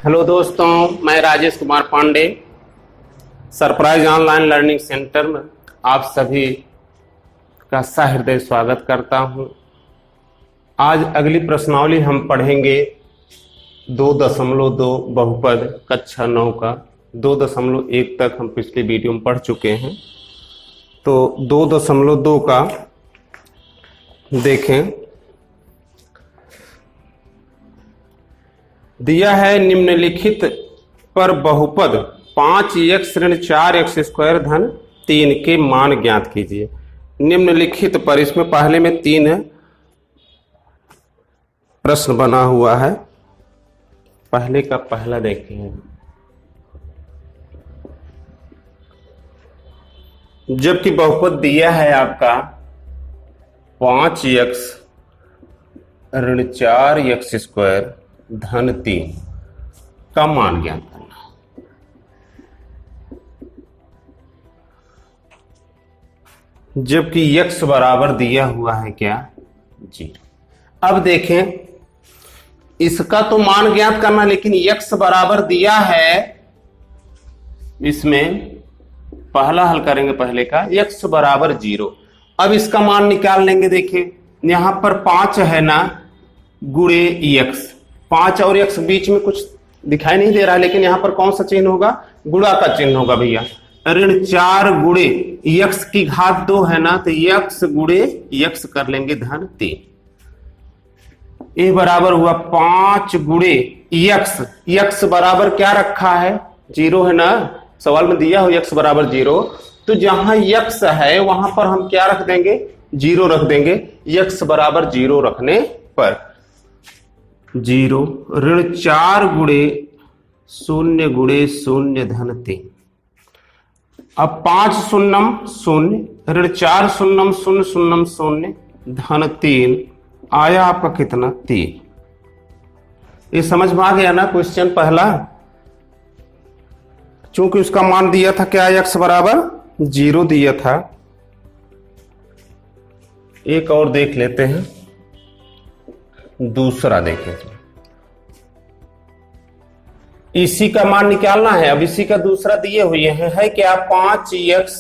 Hello दोस्तों, मैं Rajesh Kumar Pandey surprise online learning centre में आप सभी का सहृदय स्वागत करता हूं। आज अगली प्रश्नावली हम पढ़ेंगे 2.2 बहुपद कक्षा 9 का। 2.1 तक हम पिछले वीडियो में पढ़ चुके हैं, तो 2.2 का देखें। दिया है निम्नलिखित पर बहुपद 5x ऋण 4x स्क्वायर धन 3 के मान ज्ञात कीजिए। निम्नलिखित पर, इसमें पहले में 3 प्रश्न बना हुआ है। पहले का पहला देखें। जबकि बहुपद दिया है आपका 5x ऋण 4x स्क्वायर धन 3 का मान ज्ञात करना। जबकि x बराबर दिया हुआ है क्या, 0। अब देखें, इसका तो मान ज्ञात करना, लेकिन x बराबर दिया है। इसमें पहला हल करेंगे पहले का, x बराबर 0। अब इसका मान निकाल लेंगे। देखिए यहां पर 5 है ना, गुणे x। 5 और x बीच में कुछ दिखाई नहीं दे रहा है, लेकिन यहां पर कौन सा चिन्ह होगा, गुणा का चिन्ह होगा भैया। ऋण 4 गुणे x की घात 2 है ना, तो x गुणे x कर लेंगे धन 3। ये बराबर हुआ 5 गुणे x। x बराबर क्या रखा है, 0 है ना, सवाल में दिया हो x बराबर 0। तो जहां x है वहां पर हम क्या रख देंगे, 0 रख देंगे। x बराबर 0 रखने पर 0 ऋण 4 गुणे 0 गुणे 0 धन 3। अब 5 शून्यम 0 ऋण 4 शून्यम 0 शून्यम 0 धन 3 आया आपका कितना, 3। ये समझ में आ गया ना क्वेश्चन पहला। चूंकि उसका मान दिया था क्या, x बराबर 0 दिया था। एक और देख लेते हैं, दूसरा देखें। इसी का मान निकालना है। अब इसी का दूसरा दिए हुए है क्या, 5x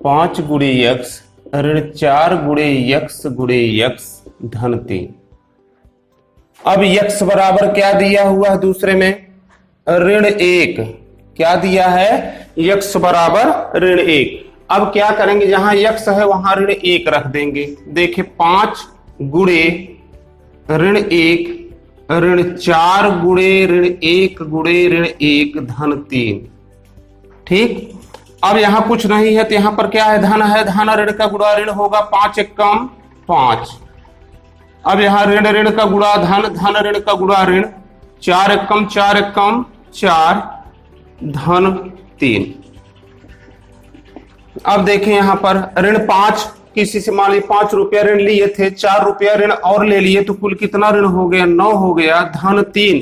5 गुणे x ऋण 4 गुणे x गुणे x धन 3। अब x बराबर क्या दिया हुआ है दूसरे में, ऋण 1। क्या दिया है, x बराबर ऋण 1। अब क्या करेंगे, जहां x है वहां ऋण 1 रख देंगे। देखिए 5 गुणे ऋण 1 ऋण 4 गुणे ऋण 1 गुणे ऋण 1 धन 3। ठीक। अब यहां कुछ नहीं है, तो यहां पर क्या है, धन है। धन ऋण का गुणा ऋण होगा, 5 एकम 5। अब यहां ऋण ऋण का गुणा धन, धन ऋण का गुणा ऋण, 4 एकम 4 एकम 4 धन 3। अब देखें यहां पर ऋण 5, किसी से मान ली 5 रुपया ऋण लिए थे, 4 रुपया ऋण और ले लिए, तो कुल कितना ऋण हो गया, 9 हो गया धन 3।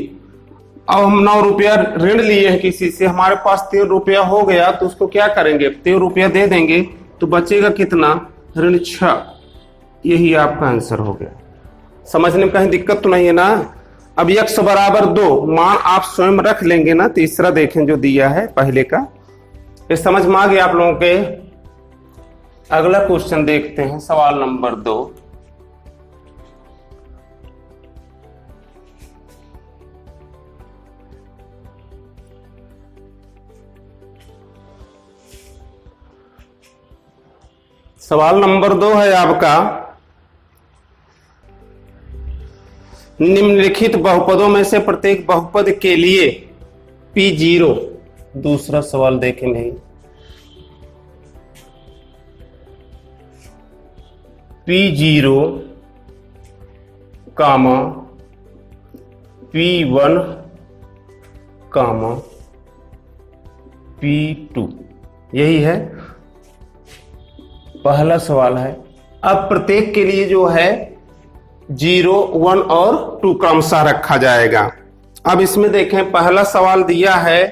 अब हम 9 रुपया ऋण लिए हैं किसी से, हमारे पास 3 रुपया हो गया, तो उसको क्या करेंगे, 3 रुपया दे देंगे, तो बचेगा कितना, ऋण 6। यही आपका आंसर हो गया। समझने में कहीं दिक्कत तो नहीं है ना। अब x बराबर 2 मान आप स्वयं रख लेंगे ना। तीसरा देखें जो दिया है पहले का, ये समझ में आ गया आप लोगों के। अगला क्वेश्चन देखते हैं, सवाल नंबर 2। सवाल नंबर 2 है आपका, निम्नलिखित बहुपदों में से प्रत्येक बहुपद के लिए P0। दूसरा सवाल देखेंगे, P0 कामा P1 कामा P2। यही है पहला सवाल है। अब प्रत्येक के लिए जो है 0, 1 और 2 क्रमशः रखा जाएगा। अब इसमें देखें, पहला सवाल दिया है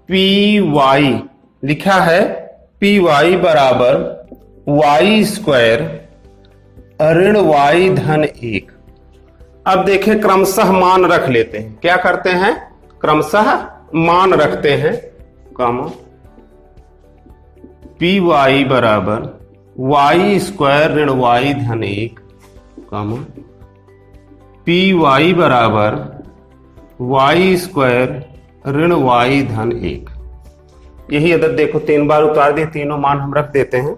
Py, लिखा है Py बराबर y स्क्वायर ऋण y धन 1। अब देखें क्रमशः मान रख लेते हैं। क्या करते हैं? क्रमशः मान रखते हैं। कामा पी वाई बराबर वाई स्क्वायर ऋण वाई धन 1, कामा पी वाई बराबर वाई स्क्वायर ऋण वाई धन 1। यही अदद देखो 3 बार उतार दिए, तीनों मान हम रख देते हैं।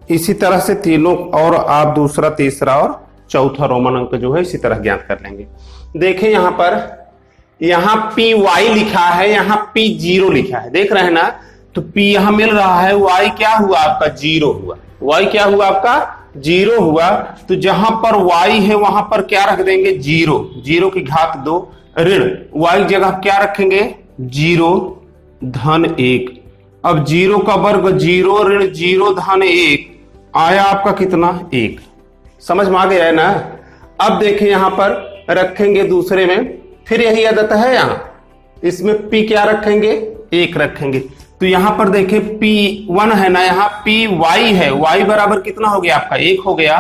इसी तरह से तीनों और आप दूसरा, तीसरा और चौथा रोमन अंक जो है इसी तरह ज्ञात कर लेंगे। देखें यहां पर, यहां पी वाई लिखा है, यहां पी 0 लिखा है, देख रहे हैं ना। तो पी यहां मिल रहा है, वाई क्या हुआ आपका? 0 हुआ। वाई क्या हुआ आपका? 0 हुआ। तो जहां पर वाई है वहां पर क्या रख देंगे? 0। 0 की घात 2 ऋण वाई जगह क्या रखेंगे? 0 धन 1। अब 0 का वर्ग 0 ऋण 0 धन 1 आया आपका कितना? 1। समझ में आ गया है ना। अब देखिए यहां पर रखेंगे दूसरे में, फिर यही आदत है यहां, इसमें p क्या रखेंगे? 1 रखेंगे। तो यहां पर देखें p1 है ना, यहां py है, y बराबर कितना हो गया आपका? 1 हो गया।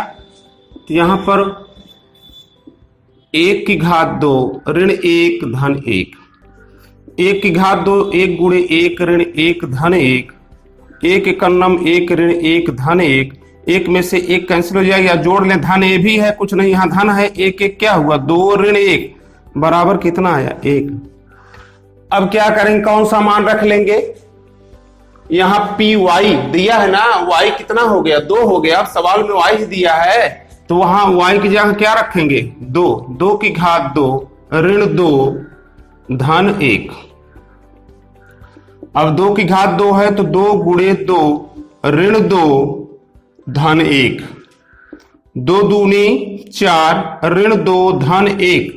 तो यहां पर 1 की घात 2 ऋण 1 धन 1, 1 की घात 2 1 गुणे 1 ऋण 1 धन 1, 1 एकन्नम 1 ऋण 1 धन 1, 1 में से 1 कैंसिल हो जाएगा, जोड़ लें, धन ए भी है, कुछ नहीं यहां धन है, 1 1 क्या हुआ? 2 ऋण 1 बराबर कितना आया? 1। अब क्या करेंगे? कौन सा मान रख लेंगे? यहां पी वाई दिया है ना, वाई कितना हो गया? 2 हो गया। अब सवाल में वाई दिया है तो वहां वाई की जगह क्या रखेंगे? 2, 2 की घात 2 ऋण 2 धन 1। अब 2 की घात 2 है तो 2 गुणे 2 ऋण 2 धन 1, 2 दूनी 4 ऋण 2 धन 1।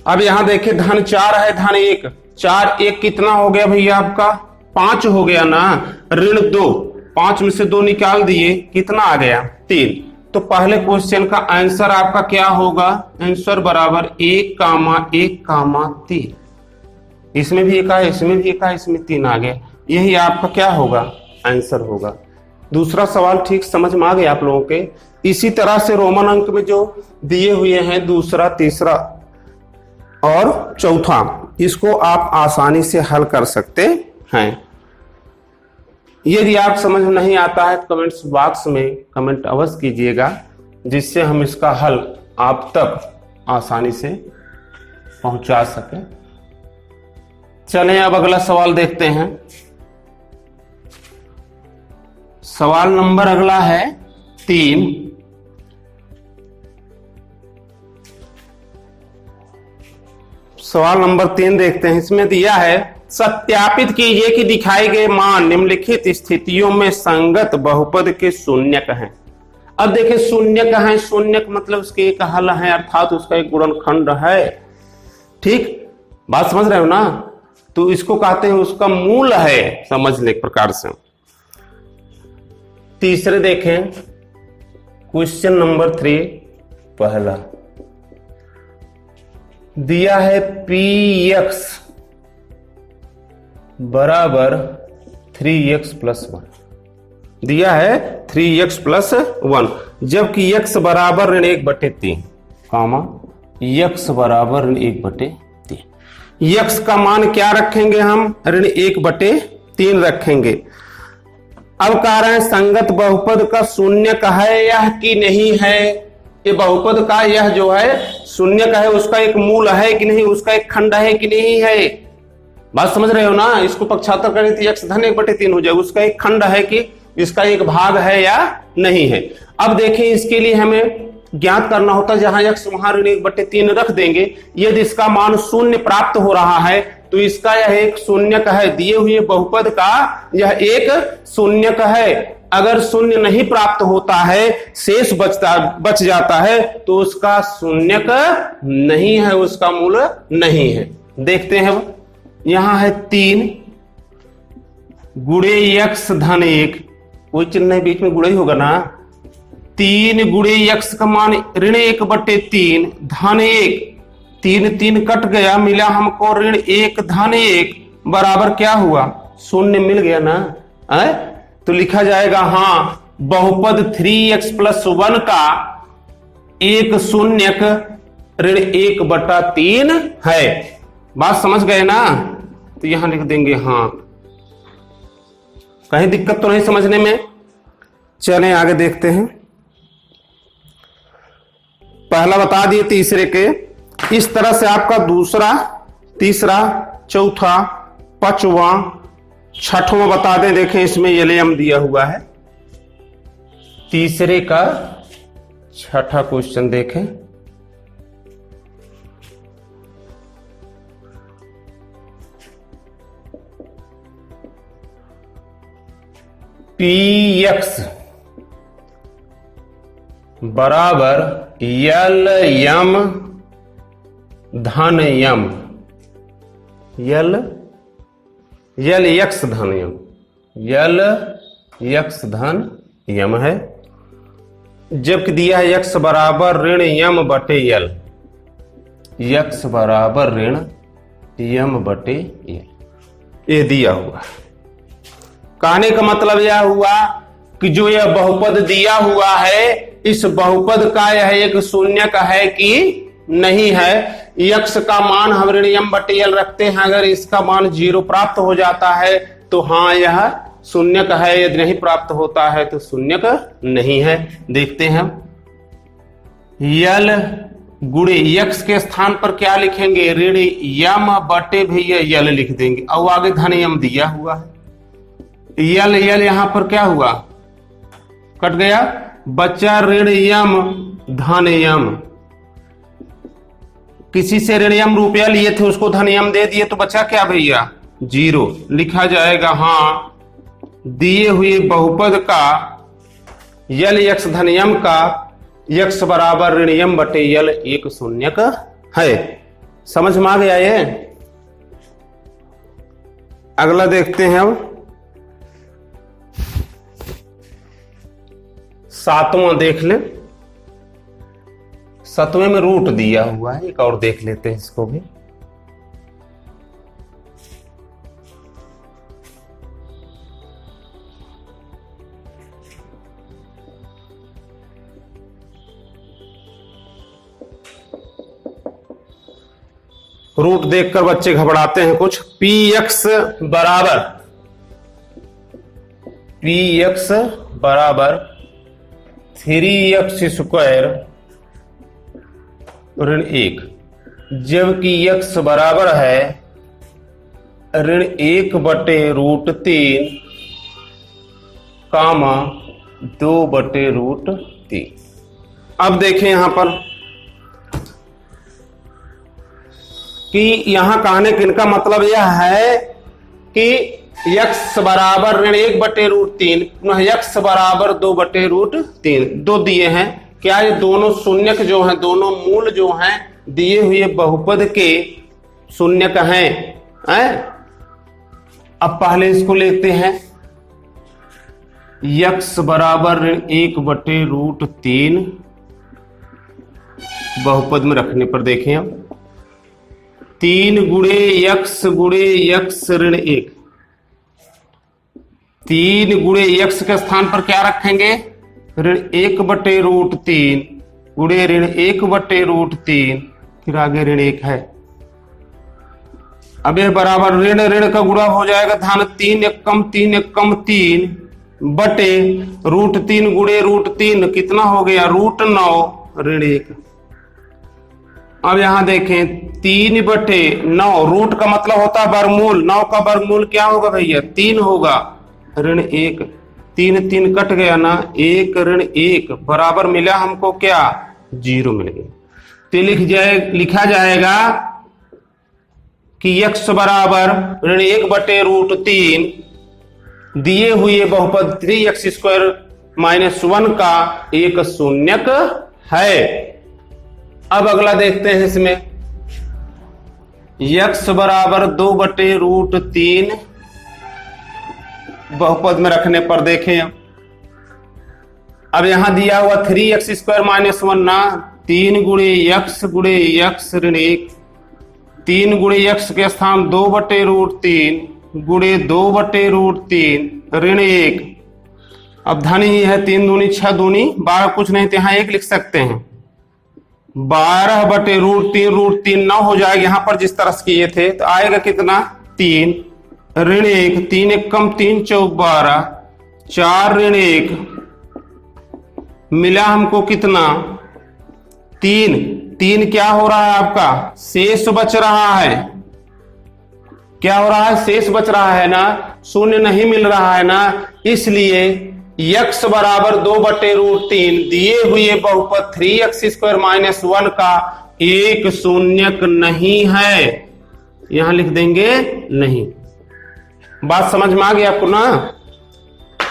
अब यहां देखिए धन 4 है, धन 1, 4 1 कितना हो गया भैया आपका? 5 हो गया ना। ऋण 2, 5 में से 2 निकाल दिए, कितना आ गया? 3। तो पहले क्वेश्चन का आंसर आपका क्या होगा? आंसर बराबर 1,1,3। इसमें भी 1 है, इसमें भी 1 है, इसमें 3 आ गया। यही आपका क्या होगा? आंसर होगा। दूसरा सवाल ठीक समझ में आ गया आप लोगों के। इसी तरह से रोमन अंक में जो दिए हुए हैं दूसरा, तीसरा और चौथा, इसको आप आसानी से हल कर सकते हैं। यदि आप समझ में नहीं आता है तो कमेंट्स बॉक्स में कमेंट अवश्य कीजिएगा, जिससे हम इसका हल आप तक आसानी से पहुंचा सकें। चलें अब अगला सवाल देखते हैं। सवाल नंबर अगला है 3। सवाल नंबर 3 देखते हैं। इसमें दिया है सत्यापित कीजिए कि दिखाए गए मान निम्नलिखित स्थितियों में संगत बहुपद के शून्यक हैं। अब देखिए शून्यक है, शून्यक मतलब उसके एक हल है, अर्थात उसका एक गुणनखंड है। ठीक बात समझ रहे हो ना। तो इसको कहते हैं उसका मूल है, समझने के प्रकार से। तीसरे देखें क्वेश्चन नंबर 3। पहला दिया है px बराबर 3x प्लस 1, दिया है 3x प्लस 1, जबकि x बराबर ऋण 1/3, कामा x बराबर ऋण 1/3। x का मान क्या रखेंगे हम? ऋण 1/3 रखेंगे। अब कह रहे हैं संगत बहुपद का शून्यक है यह कि नहीं है। ये बहुपद का यह जो है शून्यक है, उसका एक मूल है कि नहीं, उसका एक खंड है कि नहीं है। बात समझ रहे हो ना। इसको पक्षांतर करें तो x धन 1/3 हो जाए, उसका एक खंड है कि इसका एक भाग है या नहीं है। अब देखिए इसके लिए हमें ज्ञात करना होता है, जहां x वहां ऋण 1/3 रख देंगे। यदि इसका मान शून्य प्राप्त हो रहा है तो इसका यह एक शून्यक है, दिए हुए बहुपद का यह एक शून्यक है। अगर शून्य नहीं प्राप्त होता है, शेष बच जाता है, तो उसका शून्यक नहीं है, उसका मूल नहीं है। देखते हैं यहां है 3 गुणे x धन 1, कोई चिन्ह बीच में गुणे ही होगा ना। 3 गुणे x का मान ऋण 1/3 धन 1, 3 3 कट गया, मिला हमको ऋण 1 धन 1 बराबर क्या हुआ? शून्य मिल गया ना। तो लिखा जाएगा हाँ बहुपद 3x प्लस 1 का एक शून्यक ऋण 1/3 है। बात समझ गए ना? तो यहां लिख देंगे हाँ। कहीं दिक्कत तो नहीं समझने में? चलें आगे देखते हैं। पहला बता दिए तीसरे के। इस तरह से आपका दूसरा, तीसरा, चौथा, पांचवा, छठवां बता दें। देखें इसमें एलएम दिया हुआ है। तीसरे का छठा क्वेश्चन देखें। px बराबर यल यम धन यम, यल यक्स धन यम, यल यक्स धन यम है। जबकि दिया है यक्स बराबर ऋण यम बटे यल, यक्स बराबर ऋण यम बटे यल, ये दिया हुआ। कहने का मतलब यह हुआ कि जो यह बहुपद दिया हुआ है, इस बहुपद का यह एक शून्य का है कि नहीं है। यक्स का मान हम ऋण यम बटे यल रखते हैं। अगर इसका मान 0 प्राप्त हो जाता है तो हाँ यह शून्य का है, यदि नहीं प्राप्त होता है तो शून्य का नहीं है। देखते हैं। यल गुणे यक्स के स्थान पर क्या लिखेंगे? ऋण यम बटे भैया यल लिख देंगे। और आगे धन यम दिया हुआ है। यल यल यहां पर क्या हुआ? कट गया। बच्चा ऋण यम धन यम। किसी से ऋण यम रुपया लिए थे, उसको धन यम दे दिए, तो बचा क्या भैया? 0 लिखा जाएगा। हाँ, दिए हुए बहुपद का यल यक्स धन यम का यक्स बराबर ऋण यम बटे यल एक शून्यक है। समझ में आ गया ये? अगला देखते हैं अब। 7वां देख ले। 7वें में रूट दिया हुआ है, एक और देख लेते हैं इसको भी। रूट देखकर बच्चे घबराते हैं कुछ। px बराबर 3x स्क्वायर ऋण 1, जबकि x बराबर है ऋण 1 बटे रूट 3 कामा 2 बटे रूट 3। अब देखें यहां पर कि यहां कहने का मतलब यह है कि x बराबर ऋण 1 बटे रूट 3 पुनः x बराबर 2 बटे रूट 3 दो दिए हैं। क्या ये दोनों शून्यक जो हैं, दोनों मूल जो हैं दिए हुए बहुपद के शून्यक हैं? अब पहले इसको लेते हैं। x बराबर ऋण 1 बटे रूट 3 बहुपद में रखने पर देखें अब 3 गुणे यक्स ऋण 1। 3 गुणे यक्स के स्थान पर क्या रखेंगे? ऋण 1 बटे रूट 3 गुणे ऋण 1 बटे रूट 3, फिर आगे ऋण 1 है। अब यह बराबर ऋण ऋण का गुणा हो जाएगा धन 3 एकम 3 बटे रूट 3 गुणे रूट 3 कितना हो गया? रूट 9 ऋण 1। अब यहां देखें 3 बटे 9, रूट का मतलब होता है वर्गमूल। 9 का वर्गमूल क्या होगा भैया? 3 होगा। ऋण 1, 3 कट गया ना, 1 ऋण 1 बराबर मिला हमको क्या? 0 मिल गया। तो लिखा जाएगा कि x बराबर ऋण 1 बटे रूट 3 दिए हुए बहुपद 3x स्क्वायर माइनस 1 का एक शून्यक है। अब अगला देखते हैं इसमें। x बराबर 2 बटे रूट 3 बहुपद में रखने पर देखें। अब यहां दिया हुआ 3x स्क्वायर माइनस 1 ना, 3 गुणे यक्स ऋण 1, 3 गुणे यक्स के स्थान 2 बटे रूट 3 गुणे 2 बटे रूट 3 ऋण 1। अब धन ही है, 3 दूनी 6 दूनी 12, कुछ नहीं तो यहां 1 लिख सकते हैं। 12/√3, √3 9 हो जाएगा यहां पर जिस तरह से किए थे, तो आएगा कितना 3 ऋण 1, 3 1 कम 3 चौक 12, 4 ऋण 1 मिला हमको कितना 3, 3 क्या हो रहा है आपका शेष बच रहा है, क्या हो रहा है शेष बच रहा है ना, शून्य नहीं मिल रहा है ना, इसलिए x बराबर 2/√3 दिए हुए बहुपद 3x² - 1 का एक शून्यक नहीं है, यहां लिख देंगे नहीं। बात समझ में आ गई आपको ना।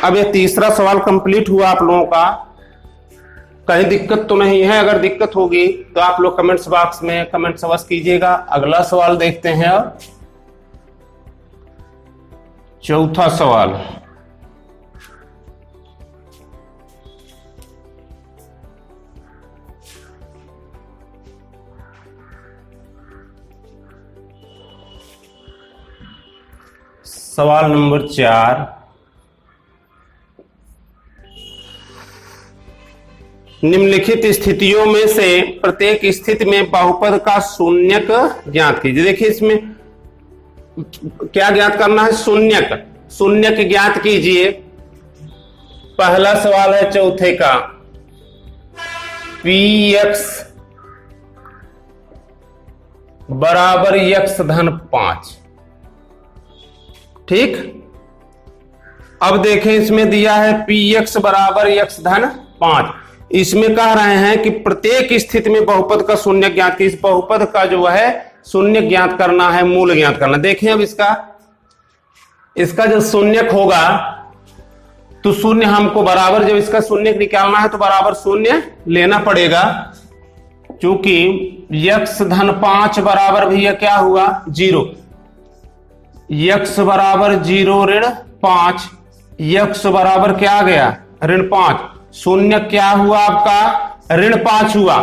अब ये तीसरा सवाल कंप्लीट हुआ आप लोगों का, कहीं दिक्कत तो नहीं है, अगर दिक्कत होगी तो आप लोग कमेंट्स बॉक्स में कमेंट्स अवश्य कीजिएगा। अगला सवाल देखते हैं। अब चौथा सवाल, सवाल नंबर 4, निम्नलिखित स्थितियों में से प्रत्येक स्थिति में बहुपद का शून्यक ज्ञात कीजिए। देखिए इसमें क्या ज्ञात करना है, शून्यक, शून्यक ज्ञात कीजिए। पहला सवाल है चौथे का, px बराबर x धन 5, ठीक। अब देखें इसमें दिया है px बराबर x धन 5, इसमें कह रहे हैं कि प्रत्येक स्थिति में बहुपद का शून्य ज्ञात की, इस बहुपद का जो है शून्य ज्ञात करना है, मूल ज्ञात करना। देखें अब इसका जो शून्यक होगा तो शून्य हमको बराबर, जब इसका शून्य निकालना है तो बराबर शून्य लेना पड़ेगा, क्योंकि x धन 5 बराबर भैया क्या हुआ 0, x बराबर 0 ऋण 5, x बराबर क्या आ गया ऋण 5, शून्य क्या हुआ आपका ऋण 5 हुआ।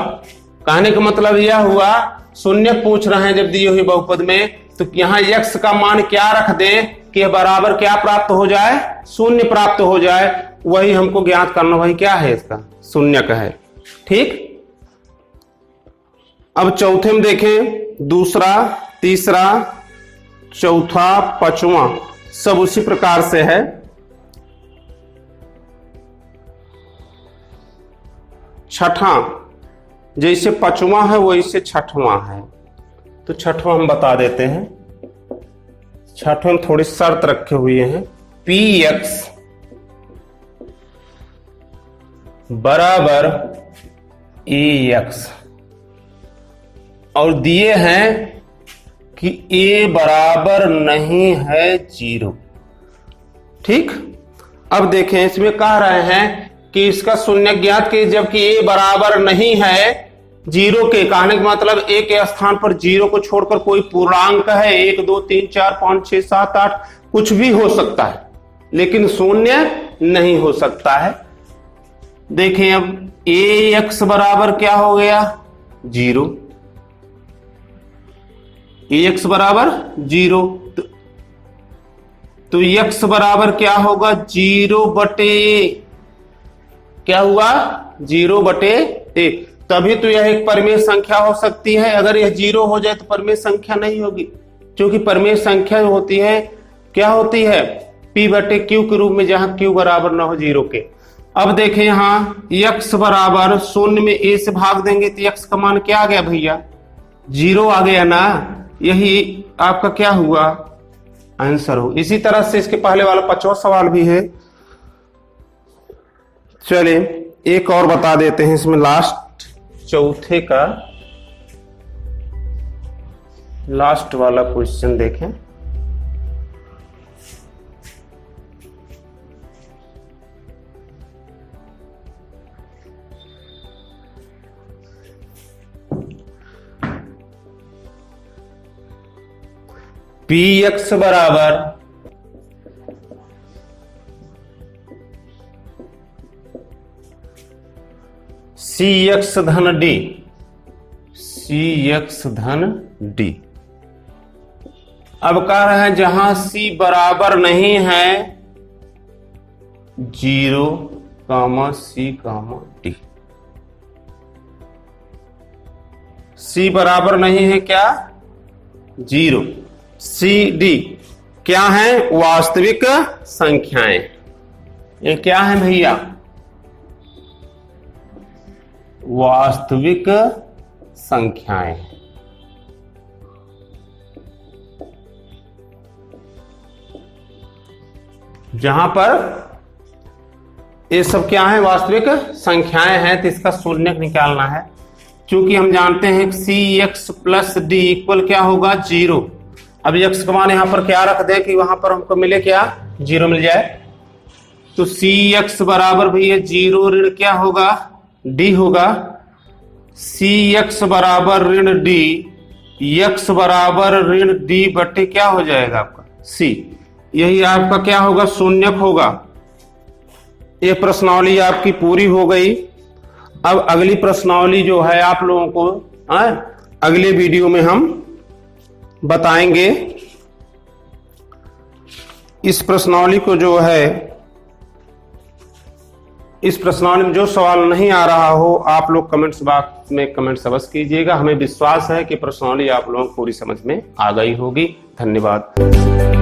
कहने का मतलब यह हुआ शून्य पूछ रहे हैं जब दिए हुए बहुपद में, तो यहां x का मान क्या रख दें कि बराबर क्या प्राप्त हो जाए, शून्य प्राप्त हो जाए, वही हमको ज्ञात करना, वही क्या है इसका शून्य का है, ठीक। अब चौथे में देखें, दूसरा, तीसरा, चौथा, पांचवा सब उसी प्रकार से है। छठा, जैसे पांचवा है वैसे छठवां है, तो छठवां हम बता देते हैं। छठवें में थोड़ी शर्त रखे हुए हैं, px बराबर ax, और दिए हैं कि a बराबर नहीं है 0, ठीक। अब देखें इसमें कह रहे हैं कि इसका शून्य ज्ञात की, जबकि a बराबर नहीं है 0 के, कहने का मतलब a के स्थान पर 0 को छोड़कर कोई पूर्णांक है, 1 2 3 4 5 6 7 8 कुछ भी हो सकता है, लेकिन शून्य नहीं हो सकता है। देखें अब ax बराबर क्या हो गया 0, ax बराबर 0, तो x बराबर क्या होगा 0/a, क्या हुआ 0/a, तभी तो यह एक परिमेय संख्या हो सकती है। अगर यह 0 हो जाए तो परिमेय संख्या नहीं होगी, क्योंकि परिमेय संख्या होती है, क्या होती है p/q के रूप में, जहां q बराबर ना हो 0 के। अब देखें यहां x बराबर शून्य में a से भाग देंगे तो x का मान क्या आ गया भैया 0 आ गया ना, यही आपका क्या हुआ आंसर हो। इसी तरह से इसके पहले वाला 5वां सवाल भी है। चलिए एक और बता देते हैं इसमें, लास्ट चौथे का लास्ट वाला क्वेश्चन देखें। px बराबर cx धन d, cx धन d। अब कह रहे हैं जहां c बराबर नहीं है 0, c, d, C बराबर नहीं है क्या, 0। C D क्या है, वास्तविक संख्याएं। ये क्या है भैया, वास्तविक संख्याएं। जहां पर ये सब क्या है, वास्तविक संख्याएं हैं, तो इसका शून्यक निकालना है। क्योंकि हम जानते हैं सी एक्स प्लस डी इक्वल क्या होगा, 0। अब एक्स का मान यहां पर क्या रख दे कि वहां पर हमको मिले क्या, 0 मिल जाए। तो सी एक्स बराबर भैया 0 ऋण क्या होगा, डी होगा। सी एक्स बराबर ऋण डी, एक्स बराबर ऋण डी बटे क्या हो जाएगा आपका, सी। यही आपका क्या होगा, शून्यक होगा। ये प्रश्नावली आपकी पूरी हो गई। अब अगली प्रश्नावली जो है आप लोगों को अगले वीडियो में हम बताएंगे। इस प्रश्नावली को जो है, इस प्रश्नावली में जो सवाल नहीं आ रहा हो आप लोग कमेंट्स बॉक्स में कमेंट अवश्य कीजिएगा। हमें विश्वास है कि प्रश्नावली आप लोगों को पूरी समझ में आ गई होगी। धन्यवाद।